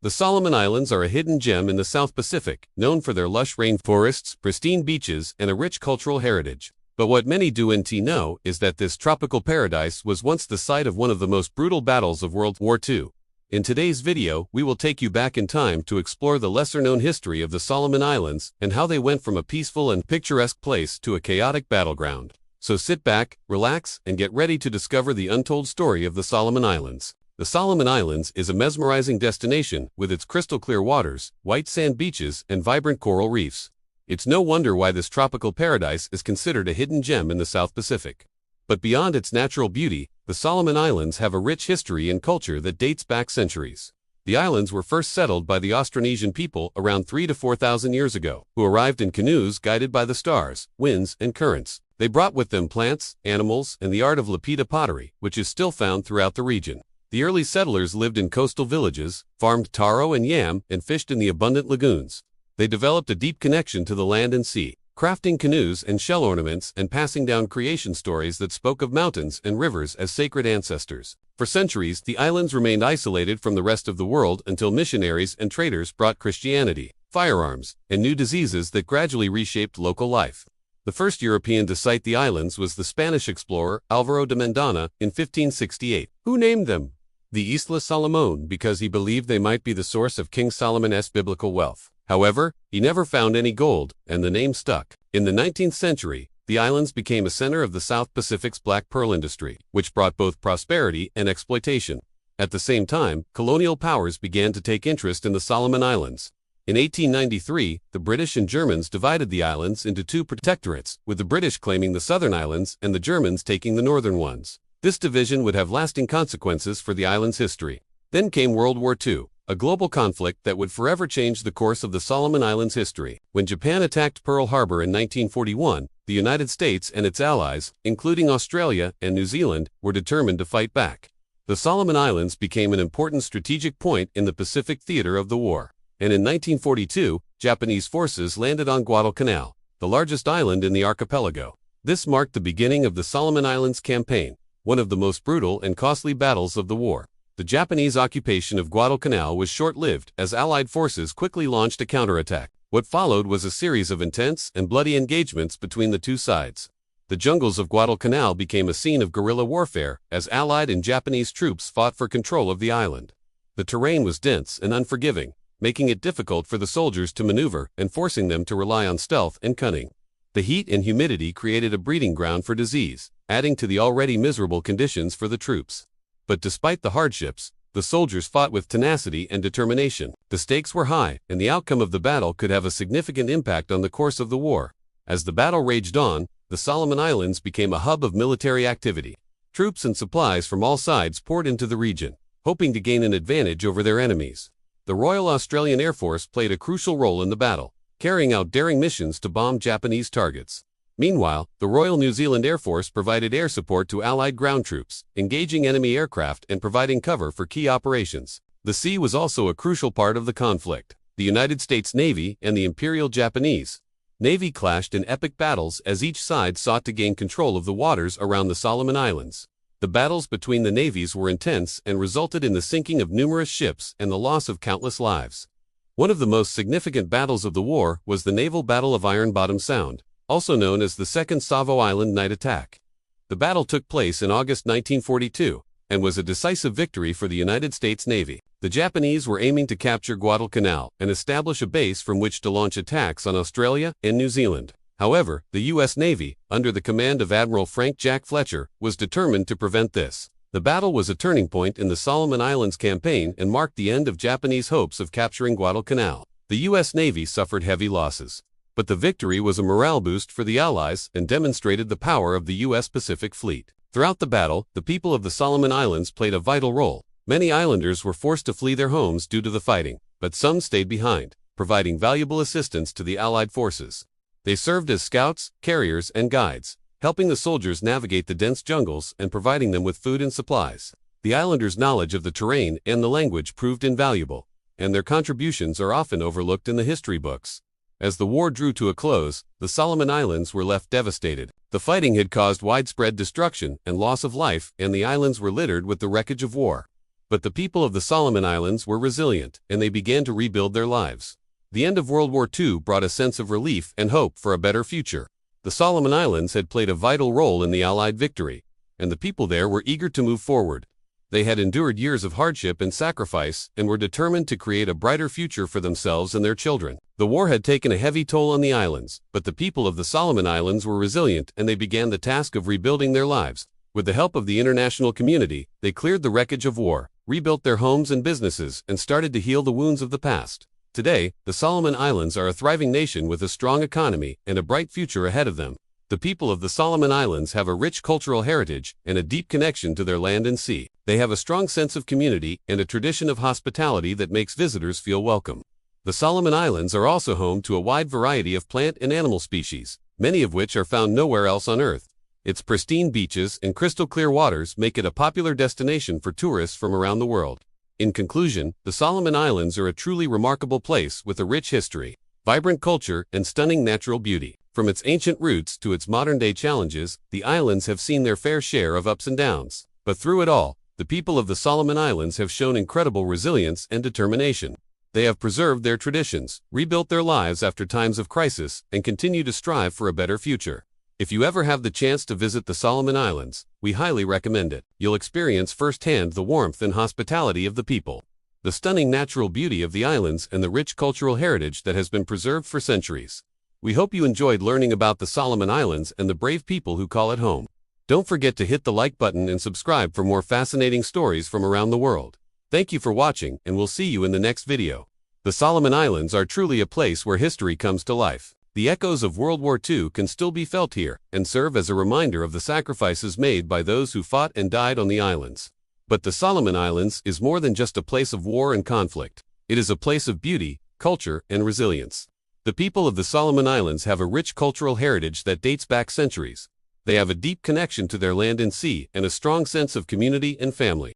The Solomon Islands are a hidden gem in the South Pacific, known for their lush rainforests, pristine beaches, and a rich cultural heritage. But what many don't know is that this tropical paradise was once the site of one of the most brutal battles of World War II. In today's video, we will take you back in time to explore the lesser-known history of the Solomon Islands and how they went from a peaceful and picturesque place to a chaotic battleground. So sit back, relax, and get ready to discover the untold story of the Solomon Islands. The Solomon Islands is a mesmerizing destination with its crystal-clear waters, white sand beaches, and vibrant coral reefs. It's no wonder why this tropical paradise is considered a hidden gem in the South Pacific. But beyond its natural beauty, the Solomon Islands have a rich history and culture that dates back centuries. The islands were first settled by the Austronesian people around 3,000 to 4,000 years ago, who arrived in canoes guided by the stars, winds, and currents. They brought with them plants, animals, and the art of lapita pottery, which is still found throughout the region. The early settlers lived in coastal villages, farmed taro and yam, and fished in the abundant lagoons. They developed a deep connection to the land and sea, crafting canoes and shell ornaments and passing down creation stories that spoke of mountains and rivers as sacred ancestors. For centuries, the islands remained isolated from the rest of the world until missionaries and traders brought Christianity, firearms, and new diseases that gradually reshaped local life. The first European to sight the islands was the Spanish explorer Álvaro de Mendana in 1568. Who named them the Isla Salomón because he believed they might be the source of King Solomon's biblical wealth. However, he never found any gold, and the name stuck. In the 19th century, the islands became a center of the South Pacific's black pearl industry, which brought both prosperity and exploitation. At the same time, colonial powers began to take interest in the Solomon Islands. In 1893, the British and Germans divided the islands into two protectorates, with the British claiming the southern islands and the Germans taking the northern ones. This division would have lasting consequences for the island's history. Then came World War II, a global conflict that would forever change the course of the Solomon Islands' history. When Japan attacked Pearl Harbor in 1941, the United States and its allies, including Australia and New Zealand, were determined to fight back. The Solomon Islands became an important strategic point in the Pacific theater of the war. And in 1942, Japanese forces landed on Guadalcanal, the largest island in the archipelago. This marked the beginning of the Solomon Islands campaign, one of the most brutal and costly battles of the war. The Japanese occupation of Guadalcanal was short-lived as Allied forces quickly launched a counterattack. What followed was a series of intense and bloody engagements between the two sides. The jungles of Guadalcanal became a scene of guerrilla warfare as Allied and Japanese troops fought for control of the island. The terrain was dense and unforgiving, making it difficult for the soldiers to maneuver and forcing them to rely on stealth and cunning. The heat and humidity created a breeding ground for disease, adding to the already miserable conditions for the troops. But despite the hardships, the soldiers fought with tenacity and determination. The stakes were high, and the outcome of the battle could have a significant impact on the course of the war. As the battle raged on, the Solomon Islands became a hub of military activity. Troops and supplies from all sides poured into the region, hoping to gain an advantage over their enemies. The Royal Australian Air Force played a crucial role in the battle, carrying out daring missions to bomb Japanese targets. Meanwhile, the Royal New Zealand Air Force provided air support to Allied ground troops, engaging enemy aircraft and providing cover for key operations. The sea was also a crucial part of the conflict. The United States Navy and the Imperial Japanese Navy clashed in epic battles as each side sought to gain control of the waters around the Solomon Islands. The battles between the navies were intense and resulted in the sinking of numerous ships and the loss of countless lives. One of the most significant battles of the war was the naval battle of Iron Bottom Sound, also known as the Second Savo Island Night Attack. The battle took place in August 1942 and was a decisive victory for the United States Navy. The Japanese were aiming to capture Guadalcanal and establish a base from which to launch attacks on Australia and New Zealand. However, the U.S. Navy, under the command of Admiral Frank Jack Fletcher, was determined to prevent this. The battle was a turning point in the Solomon Islands campaign and marked the end of Japanese hopes of capturing Guadalcanal. The U.S. Navy suffered heavy losses. But the victory was a morale boost for the Allies and demonstrated the power of the U.S. Pacific Fleet. Throughout the battle, the people of the Solomon Islands played a vital role. Many islanders were forced to flee their homes due to the fighting, but some stayed behind, providing valuable assistance to the Allied forces. They served as scouts, carriers, and guides, helping the soldiers navigate the dense jungles and providing them with food and supplies. The islanders' knowledge of the terrain and the language proved invaluable, and their contributions are often overlooked in the history books. As the war drew to a close, the Solomon Islands were left devastated. The fighting had caused widespread destruction and loss of life, and the islands were littered with the wreckage of war. But the people of the Solomon Islands were resilient, and they began to rebuild their lives. The end of World War II brought a sense of relief and hope for a better future. The Solomon Islands had played a vital role in the Allied victory, and the people there were eager to move forward. They had endured years of hardship and sacrifice and were determined to create a brighter future for themselves and their children. The war had taken a heavy toll on the islands, but the people of the Solomon Islands were resilient and they began the task of rebuilding their lives. With the help of the international community, they cleared the wreckage of war, rebuilt their homes and businesses, and started to heal the wounds of the past. Today, the Solomon Islands are a thriving nation with a strong economy and a bright future ahead of them. The people of the Solomon Islands have a rich cultural heritage and a deep connection to their land and sea. They have a strong sense of community and a tradition of hospitality that makes visitors feel welcome. The Solomon Islands are also home to a wide variety of plant and animal species, many of which are found nowhere else on Earth. Its pristine beaches and crystal-clear waters make it a popular destination for tourists from around the world. In conclusion, the Solomon Islands are a truly remarkable place with a rich history, vibrant culture, and stunning natural beauty. From its ancient roots to its modern-day challenges, the islands have seen their fair share of ups and downs. But through it all, the people of the Solomon Islands have shown incredible resilience and determination. They have preserved their traditions, rebuilt their lives after times of crisis, and continue to strive for a better future. If you ever have the chance to visit the Solomon Islands, we highly recommend it. You'll experience firsthand the warmth and hospitality of the people, the stunning natural beauty of the islands, and the rich cultural heritage that has been preserved for centuries. We hope you enjoyed learning about the Solomon Islands and the brave people who call it home. Don't forget to hit the like button and subscribe for more fascinating stories from around the world. Thank you for watching, and we'll see you in the next video. The Solomon Islands are truly a place where history comes to life. The echoes of World War II can still be felt here and serve as a reminder of the sacrifices made by those who fought and died on the islands. But the Solomon Islands is more than just a place of war and conflict. It is a place of beauty, culture, and resilience. The people of the Solomon Islands have a rich cultural heritage that dates back centuries. They have a deep connection to their land and sea and a strong sense of community and family.